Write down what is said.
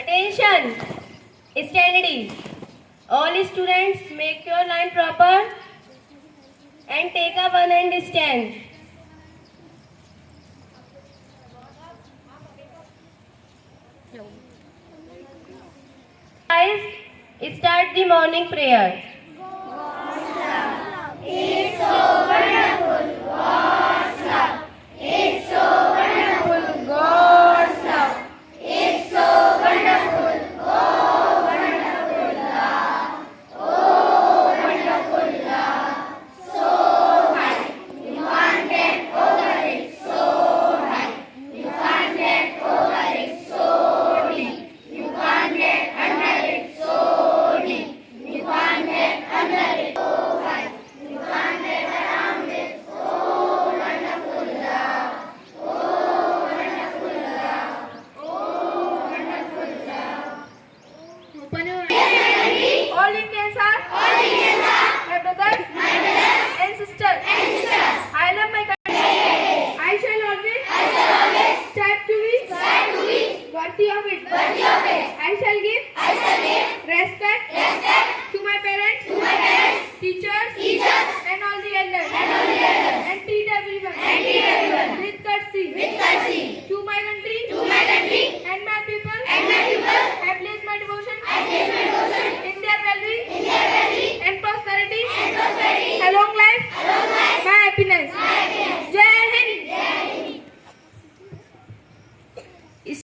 Attention! Stand ready. All students make your line proper and take a one hand stand. Guys, start the morning prayer.